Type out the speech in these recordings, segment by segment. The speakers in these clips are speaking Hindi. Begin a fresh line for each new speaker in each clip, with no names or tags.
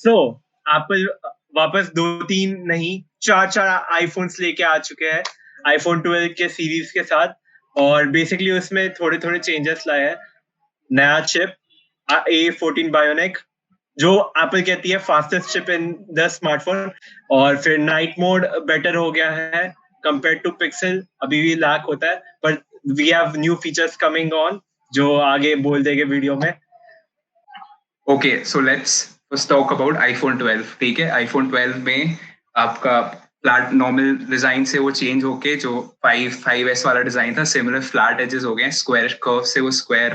सो एप्पल वापस 2-3 नहीं 4 आईफोन्स लेके आ चुके हैं आईफोन 12 के सीरीज के साथ और बेसिकली उसमें थोड़े चेंजेस लाए हैं। नया चिप A14 बायोनिक जो एप्पल कहती है fastest chip in the smartphone और फिर नाइट मोड बेटर हो गया है कंपेयर टू पिक्सल। अभी भी लैक होता है पर we have new features coming on जो आगे बोल देंगे वीडियो में।
Okay so let's talk about iPhone 12। ठीक है, आईफोन 12 में आपका फ्लैट नॉर्मल डिजाइन से वो चेंज होके जो 5S वाला डिजाइन था सिमिलर फ्लैट एजेस हो गए, स्क्वायर कर्व से वो स्क्वायर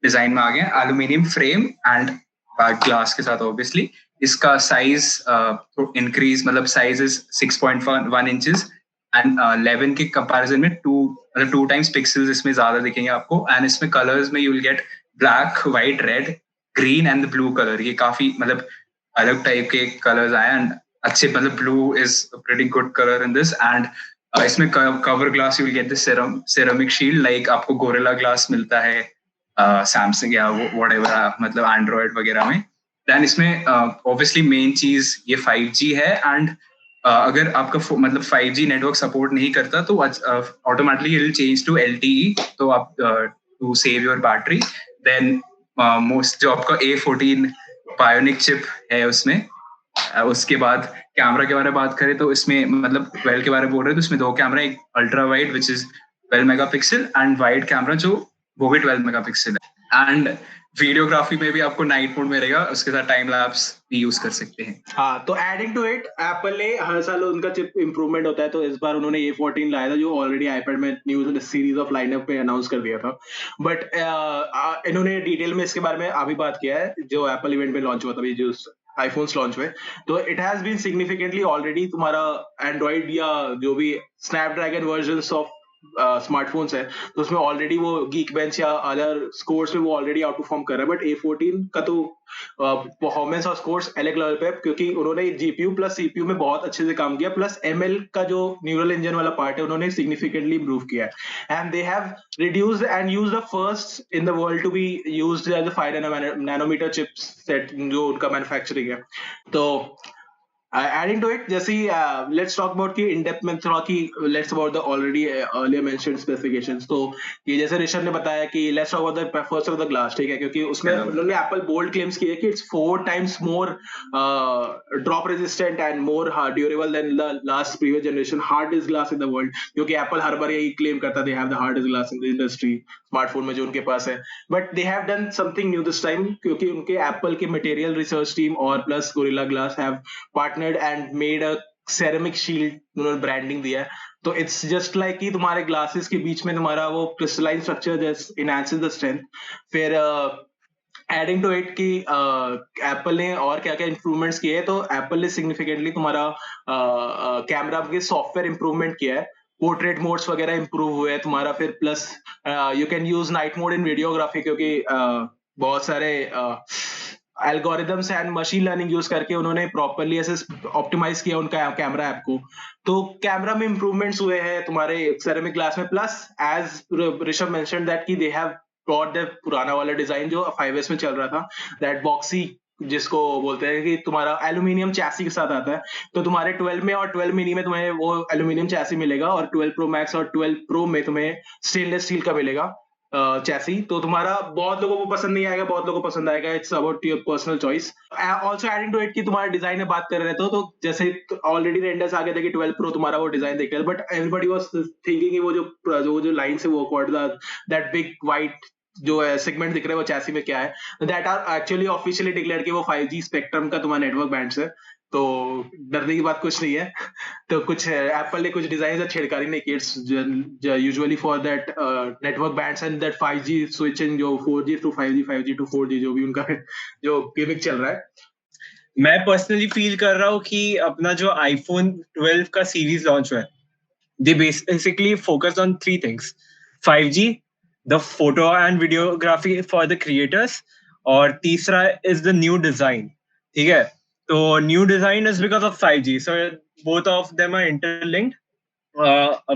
डिजाइन में आ गए, एल्यूमिनियम फ्रेम एंड ग्लास के साथ ऑब्वियसली। इसका साइज इंक्रीज मतलब साइज इज 6.1 इंचेस एंड 11 के कंपैरिजन में 2 टाइम्स पिक्सल्स इसमें ज्यादा दिखेंगे आपको। एंड इसमें कलर्स में you will gate black, white, red, green and blue colour. ये काफी मतलब अलग टाइप के कलर्स आए एंड अच्छे, मतलब blue is pretty good colour in this. And इसमें cover glass you will get this ceramic shield like आपको गोरिल्ला ग्लास मिलता है सैमसंग या व्हाटएवर मतलब एंड्रॉइड वगैरह में। देन इसमें ऑब्वियसली मेन चीज ये 5G है एंड अगर आपका मतलब 5G नेटवर्क सपोर्ट नहीं करता तो automatically it will change to LTE, तो आप to save your battery. Then most जो आपका A14 बायोनिक चिप है उसमें। उसके बाद कैमरा के बारे में बात करें तो इसमें मतलब 12 के बारे में बोल रहे हैं तो इसमें 2 कैमरा, एक ultra wide which is 12 megapixel and wide camera जो वो भी 12 मेगापिक्सल है। एंड वीडियोग्राफी में भी आपको नाइट मोड में रहेगा, उसके साथ टाइम लैप्स भी यूज कर सकते हैं।
हाँ, तो एडिंग टू इट एप्पल ने हर साल उनका चिप इंप्रूवमेंट होता है, तो इस बार उन्होंने A14 लाया था जो ऑलरेडी आईपैड में न्यू सीरीज ऑफ लाइनअप पे अनाउंस कर दिया था। बट इन्होंने डिटेल में इसके बारे में अभी बात किया है जो एप्पल इवेंट में लॉन्च हुआ था, जो आईफोन्स लॉन्च हुए। तो it has been significantly already तुम्हारा एंड्रॉइड या जो भी स्नैपड्रैगन वर्जन्स ऑफ स्मार्टफोन्स है तो उसमें ऑलरेडी वो गीक बेंच या अदर स्कोर्स में वो ऑलरेडी आउट परफॉर्म कर रहा है। बट A14 का तो परफॉर्मेंस और स्कोर्स अलग लेवल पे, क्योंकि उन्होंने जीपीयू प्लस सीपीयू में बहुत अच्छे से काम किया, प्लस ML का जो न्यूरल इंजन वाला पार्ट है उन्होंने सिग्निफिकेंटली इंप्रूव किया है। And they have reduced and used the first in the world to be used as a 5 nanometre chipset जो उनका मैन्युफैक्चरिंग है। तो adding to it, जैसे let's talk about की in depth में थोड़ा की let's about the already earlier mentioned specifications। तो ये जैसे ऋषभ ने बताया कि let's talk about the first of the glass, ठीक है, क्योंकि उसमें उन्होंने Apple bold claims किए कि it's 4 times more drop resistant and more durable than the last previous generation hardest glass in the world, क्योंकि Apple हर बार यही claim करता they have the hardest glass in the industry smartphone में जो उनके पास है। But they have done something new this time, क्योंकि उनके Apple के material research team और plus Gorilla Glass have partnered and made a ceramic shield, उन्होंने ब्रांडिंग दिया है। तो इट्स जस्ट लाइक कि तुम्हारे ग्लासेस के बीच में तुम्हारा वो crystalline structure just enhances the strength. फिर एडिंग टू इट कि एप्पल ने और क्या क्या इंप्रूवमेंट्स किए हैं, तो एप्पल ने सिग्निफिकेंटली तुम्हारा कैमरा के सॉफ्टवेयर इंप्रूवमेंट किया है, पोर्ट्रेट मोड्स वगैरह इंप्रूव हुए हैं तुम्हारा। फिर plus you can use night mode in videography, क्योंकि बहुत सारे algorithms and machine learning use करके उन्होंने प्रॉपर्ली ऐसे ऑप्टिमाइज किया उनका कैमरा ऐप को। तो कैमरा में इंप्रूवमेंट्स हुए हैं तुम्हारे सेरेमिक ग्लास में। Plus as Rishabh mention that कि दे हैव ब्रॉट द पुराना वाला डिजाइन जो 5S में चल रहा था, दैट बॉक्सी जिसको बोलते हैं कि तुम्हारा एल्यूमिनियम चैसी के साथ आता है। तो तुम्हारे 12 में और 12 मिनी में तुम्हें वो एल्यूमिनियम चैसी मिलेगा, और 12 प्रो मैक्स और 12 प्रो में तुम्हें स्टेनलेस स्टील का मिलेगा चैसी। तो तुम्हारा बहुत लोगों को पसंद नहीं आएगा, बहुत लोगों को पसंद आएगा, it's about your personal choice. Also adding to it कि तुम्हारे डिजाइन में बात कर रहे थे तो जैसे ऑलरेडी रेंडर्स आ गए थे कि 12 प्रो तुम्हारा वो डिजाइन देख रहे थे, बट एवरीबॉडी वाज थिंकिंग कि वो जो लाइन से वो दैट बिग वाइट जो सेगमेंट दिख रहा है वो चैसी में क्या है, that are actually officially declare कि वो 5G स्पेक्ट्रम का तुम्हारा नेटवर्क बैंड्स है। तो डरने की बात कुछ नहीं है। तो कुछ एप्पल ने कुछ डिजाइन छिड़कारी नहीं की usually for that network bands and that 5G switching जो 4G to 5G 5G to 4G जो भी उनका जो गिमिक चल रहा है।
मैं पर्सनली फील कर रहा हूँ कि अपना जो आईफोन 12 का सीरीज लॉन्च हुआ है, they basically focus on 3 things: 5G, the photo and videography for the creators, और तीसरा is the new design। ठीक है, तो new design is because of 5G, so both of them are interlinked।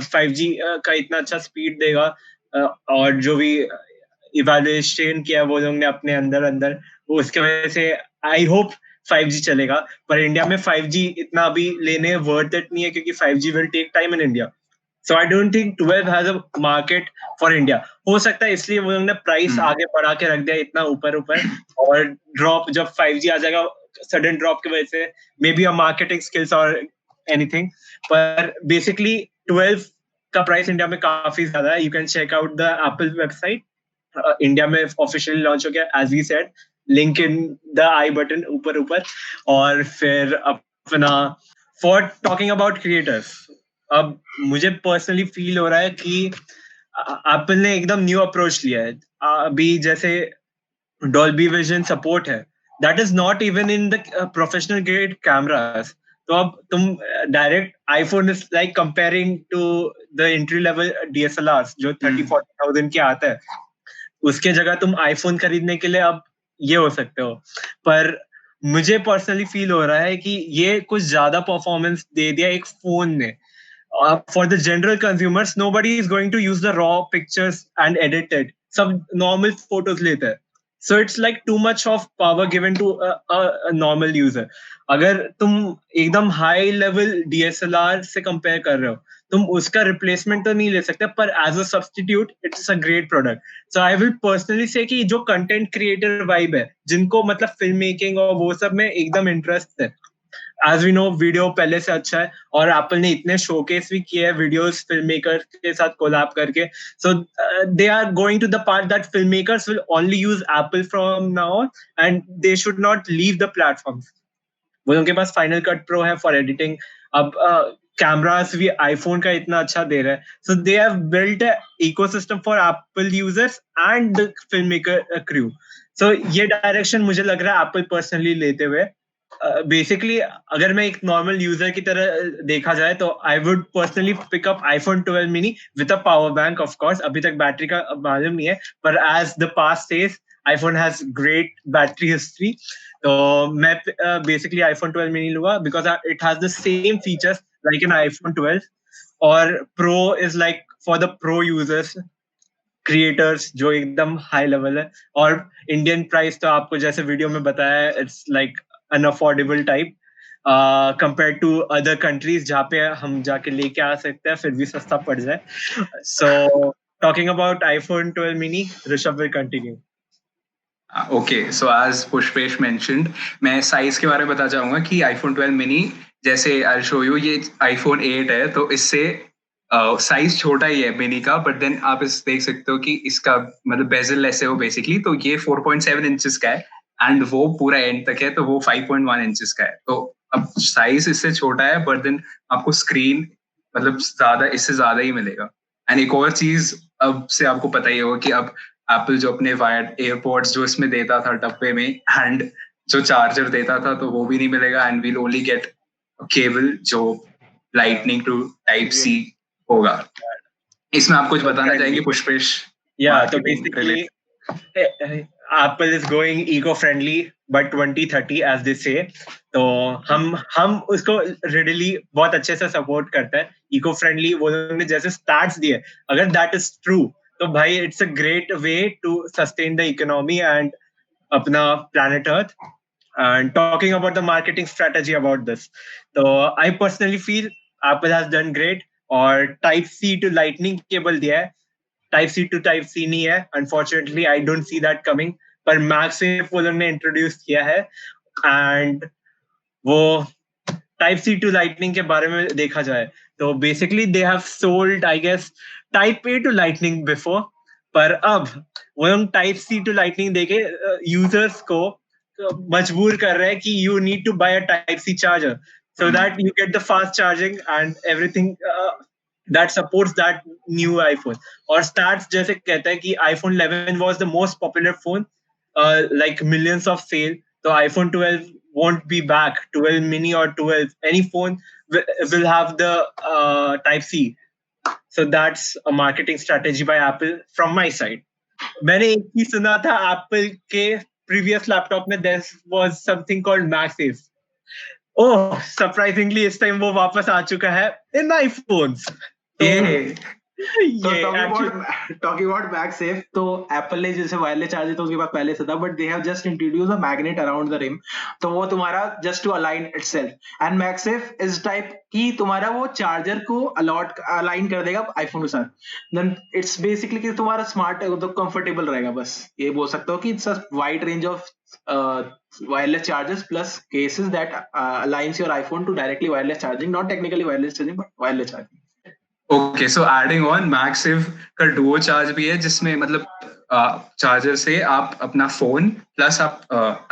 5G का इतना अच्छा स्पीड देगा और जो भी इवैल्यूएशन किया वो लोग ने अपने अंदर उसके वजह से आई होप 5G चलेगा, पर इंडिया में 5G इतना अभी लेने वर्थ इट नहीं है, क्योंकि 5G विल टेक टाइम इन India. So I don't think 12 has a market for India. हो सकता है इसलिए वो लोग ने प्राइस आगे बढ़ा के रख दिया इतना ऊपर ऊपर, और ड्रॉप जब 5G आ जाएगा सडन ड्रॉप की वजह से, maybe a marketing skills और एनीथिंग, पर बेसिकली 12 का प्राइस इंडिया में काफी ज्यादा है. You can check out the Apple website, India में ऑफिशियली लॉन्च हो गया, as we said, link in the i button ऊपर ऊपर. और फिर अपना फॉर टॉकिंग अबाउट क्रिएटर्स, अब मुझे पर्सनली फील हो रहा है कि एप्पल ने एकदम न्यू अप्रोच लिया है. अभी जैसे डॉल्बी विजन सपोर्ट है, that is not even in the professional grade cameras. तो अब तुम direct iPhone is like comparing to the entry level DSLRs जो 30-40,000 के आता है, उसके जगह तुम आईफोन खरीदने के लिए अब ये हो सकते हो. पर मुझे पर्सनली फील हो रहा है कि ये कुछ ज्यादा परफॉर्मेंस दे दिया एक फोन ने. For the general consumers, nobody is going to use the raw pictures and edit it. सब normal photos लेते हैं. So it's like too much of power given to a normal user. अगर तुम एकदम high level DSLR से compare कर रहे हो, तुम उसका replacement तो नहीं ले सकते, पर as a substitute, it's a great product. So I will personally say कि जो content creator vibe है, जिनको मतलब film making और वो सब में एकदम interest है, एज वी नो वीडियो पहले से अच्छा है, और एप्पल ने इतने शोकेस भी किए हैं वीडियोस फिल्म मेकर के साथ कोलैब करके. So they are going to the part that film makers will only use Apple from now on, and they should not leave the platforms. वो उनके पास फाइनल कट प्रो है फॉर एडिटिंग. अब कैमरास भी आईफोन का इतना अच्छा दे रहा है. So they have built a ecosystem for Apple users and the film maker crew. So ये डायरेक्शन मुझे लग रहा है एप्पल पर्सनली लेते हुए. बेसिकली अगर मैं एक नॉर्मल यूजर की तरह देखा जाए तो I would personally pick up iPhone 12 mini with a power bank. Of course अभी तक बैटरी का मालूम नहीं है, पर as the past says iPhone has great battery history. तो मैं बेसिकली आईफोन 12 मिनी लूंगा because it has the same features like an iPhone 12, और pro is like for the pro users, creators जो एकदम हाई लेवल है. और इंडियन प्राइस तो आपको जैसे वीडियो में बताया, it's like an affordable type compared to other countries जहाँ पे हम जाके लेके आ सकते हैं फिर भी सस्ता पड़ जाए. So talking about iPhone 12 mini, Rishabh will continue.
Okay, so as Pushpesh mentioned, मैं साइज के बारे में बता जाऊंगा कि iPhone 12 mini जैसे I'll show you, ये iPhone 8 है तो इससे साइज छोटा ही है मिनी का, बट देन आप इस देख सकते हो कि इसका मतलब बेजल ऐसे हो बेसिकली, तो ये 4.7 इंचेस का है एंड वो पूरा एंड तक है तो वो 5.1 इंचेस का है. तो अब साइज इससे छोटा है, बट देन आपको स्क्रीन मतलब ज्यादा इससे ज्यादा ही मिलेगा. एंड एक और चीज अब से आपको पता ही होगा कि अब एप्पल जो अपने वायर्ड एयरपोर्ट्स जो इसमें देता था डब्बे में एंड जो चार्जर देता था तो वो भी नहीं मिलेगा, and we'll only get cable जो लाइटनिंग टू टाइप सी होगा. इसमें आप कुछ बताना चाहेंगे पुष्पेश?
या तो basically Apple is going eco-friendly by 2030 as they say. तो हम उसको readily बहुत अच्छे से सपोर्ट करते हैं. eco-friendly वो लोगों ने जैसे stats दिए, अगर that is true तो भाई it's a great way to sustain the economy and अपना planet Earth. And talking about the marketing strategy about this, so I personally feel Apple has done great. और Type C to Lightning cable दिया है, type C to type C नहीं है. Unfortunately I don't see that coming, पर मैक्सवेव वो लोग ने इंट्रोड्यूस किया है. एंड वो टाइप सी टू लाइटनिंग के बारे में देखा जाए तो basically they have sold I guess type A to lightning before, पर अब वो लोग टाइप सी टू लाइटनिंग देके यूजर्स को मजबूर कर रहे हैं कि you need to buy a type C charger so that you get the fast charging and everything that supports that new iPhone. और stats जैसे कहता है कि iPhone 11 was the most popular phone, like millions of sale. तो iPhone 12 won't be back. 12 mini or 12, any phone will have the Type C. So that's a marketing strategy by Apple from my side. मैंने एक ही सुना था Apple के previous laptop में there was something called MagSafe. Oh, surprisingly इस टाइम वो वापस आ चुका है in iPhones.
So
ये
talking about MagSafe, तो Apple ने जैसे वायरलेस चार्जर तो उसके बाद पहले से था, but they have just introduced a magnet around the rim, तो वो तुम्हारा just to align itself, and MagSafe is type कि तुम्हारा वो चार्जर को अलाइन कर देगा आईफोन के साथ, then it's basically कि तुम्हारा स्मार्ट तो कंफर्टेबल रहेगा, बस ये बोल सकते हो कि it's a wide range of wireless chargers plus cases that aligns your iPhone to directly wireless charging, not technically wireless charging but wireless charging.
Okay, so adding on MagSafe का डुओ चार्ज भी है, जिसमें मतलब चार्जर से आप अपना फोन प्लस आप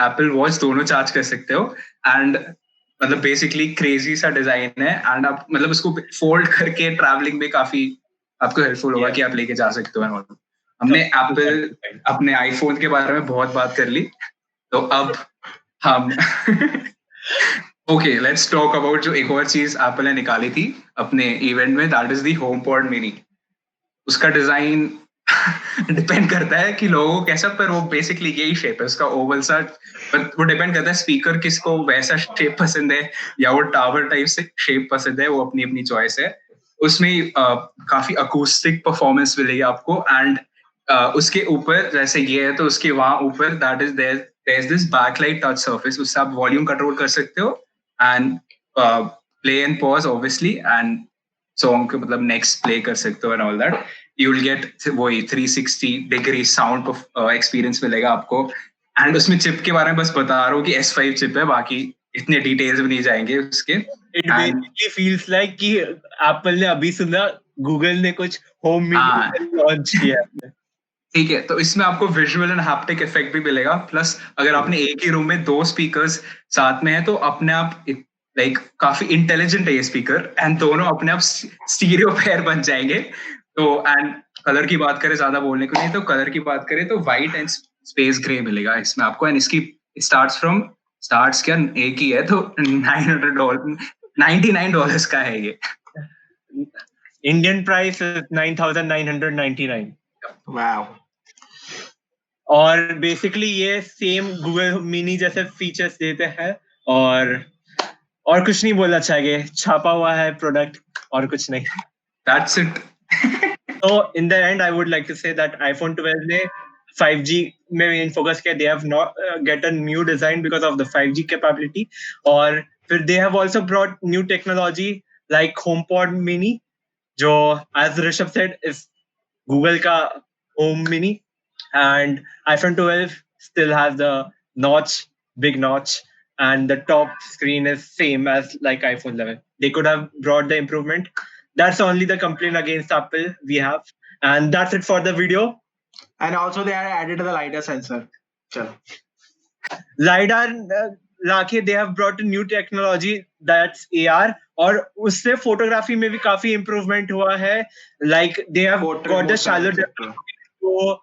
एप्पल वॉच दोनों चार्ज कर सकते हो. एंड मतलब बेसिकली क्रेजी सा डिजाइन है, एंड आप मतलब उसको फोल्ड करके ट्रैवलिंग में काफी आपको हेल्पफुल होगा कि आप लेके जा सकते हो. हमने एप्पल अपने आईफोन के बारे में बहुत बात कर ली, तो अब हम ओके, लेट्स टॉक अबाउट जो एक और चीज एप्पल ने निकाली थी अपने इवेंट में, that is the HomePod mini. उसका डिजाइन डिपेंड करता है कि लोगों को कैसा, पर वो बेसिकली यही शेप है उसका, ओवल सा. वो डिपेंड करता है स्पीकर किसको वैसा शेप पसंद है या वो टावर टाइप से शेप पसंद है, वो अपनी अपनी चॉइस है. उसमें काफी अकूस्टिक परफॉर्मेंस मिलेगी आपको. एंड उसके ऊपर जैसे ये है, तो उसके वहां ऊपर that is there is this backlight touch surface, उससे आप वॉल्यूम कंट्रोल कर सकते हो and play and pause obviously, and song को मतलब नेक्स्ट प्ले कर सकते हो and all that. You will get वही 360 डिग्री साउंड एक्सपीरियंस मिलेगा आपको. एंड उसमें चिप के बारे में बस बता रहा हूँ कि S5 चिप है, बाकी इतने डिटेल्स में नहीं जाएंगे उसके.
It basically feels like कि एप्पल ने अभी सुना गूगल ने कुछ होम मिनी लॉन्च किया है.
ठीक है, तो इसमें आपको विजुअल एंड हैप्टिक इफेक्ट भी मिलेगा. प्लस अगर आपने एक ही रूम में 2 स्पीकर्स साथ में है, तो अपने आप लाइक काफी इंटेलिजेंट है ये स्पीकर, एंड दोनों अपने आप स्टीरियो पेयर बन जाएंगे. तो एंड कलर की बात करें, ज्यादा बोलने को नहीं, तो कलर की बात करें तो व्हाइट एंड स्पेस ग्रे मिलेगा इसमें आपको. एंड इसकी स्टार्ट्स क्या एक ही है, तो $900 $99 का है ये.
Indian price 9,999.
Wow.
और बेसिकली ये सेम गूगल मिनी जैसे फीचर्स देते हैं, और कुछ नहीं बोलना चाहिए, छापा हुआ है प्रोडक्ट और कुछ नहीं.
That's it.
So in the end, I would like to say that iPhone 12 ने 5G में main focus किया. They have not get a new design because of the 5G capability. और फिर they have also brought new technology like HomePod Mini, जो as Rishabh said is Google का Home Mini, and iPhone 12 still has the big notch, and the top screen is same as like iPhone 11. They could have brought the improvement. That's only the complaint against Apple we have. And that's it for the video.
And also they are added the LiDAR sensor. Chalo.
LiDAR लाके they have brought a new technology that's AR, और उससे फोटोग्राफी में भी काफी improvement हुआ है. Like they have got the shallow depth. So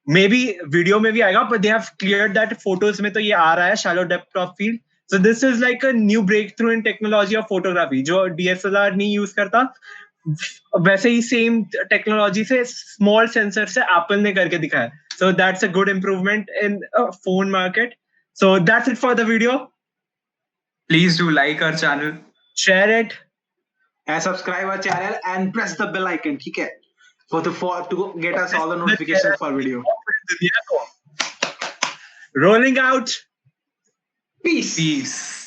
maybe video में भी आएगा, but they have cleared that photos में तो ये आ रहा है shallow depth of field. So this is like a new breakthrough in technology of photography, जो DSLR नहीं यूज करता, वैसे ही सेम टेक्नोलॉजी से स्मॉल सेंसर से एप्पल ने करके दिखाया. So that's a good improvement in phone market. So that's it for the video.
Please do like our channel,
share it,
and subscribe our channel and press the bell icon. ठीक है? To get us all the notifications for video.
Rolling out.
Peace.
Peace.